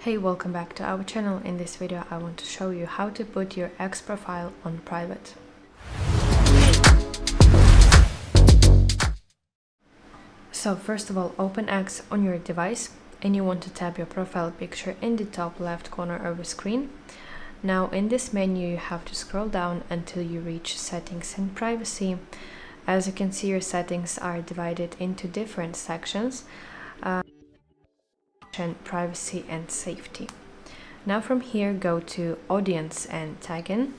Hey, welcome back to our channel. In this video I want to show you how to put your X profile on private. So first of all, open X on your device and you want to tap your profile picture in the top left corner of your screen. Now in this menu you have to scroll down until you reach settings and privacy. As you can see, your settings are divided into different sections, privacy and safety. Now from here go to audience and tagging,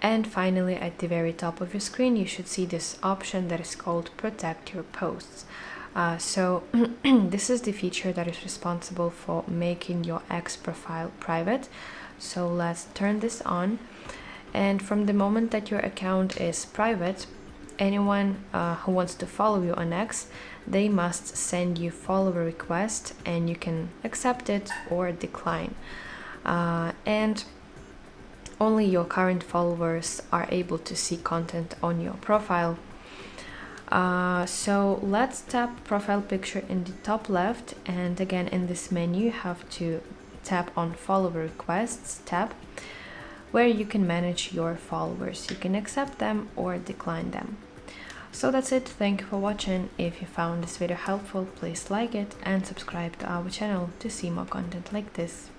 and finally at the very top of your screen you should see this option that is called protect your posts. This is the feature that is responsible for making your X profile private. So let's turn this on, and from the moment that your account is private, anyone who wants to follow you on X, they must send you follower request and you can accept it or decline. And only your current followers are able to see content on your profile. So let's tap profile picture in the top left, and again in this menu you have to tap on follower requests tab, where you can manage your followers. You can accept them or decline them. So that's it. Thank you for watching. If you found this video helpful, please like it and subscribe to our channel to see more content like this.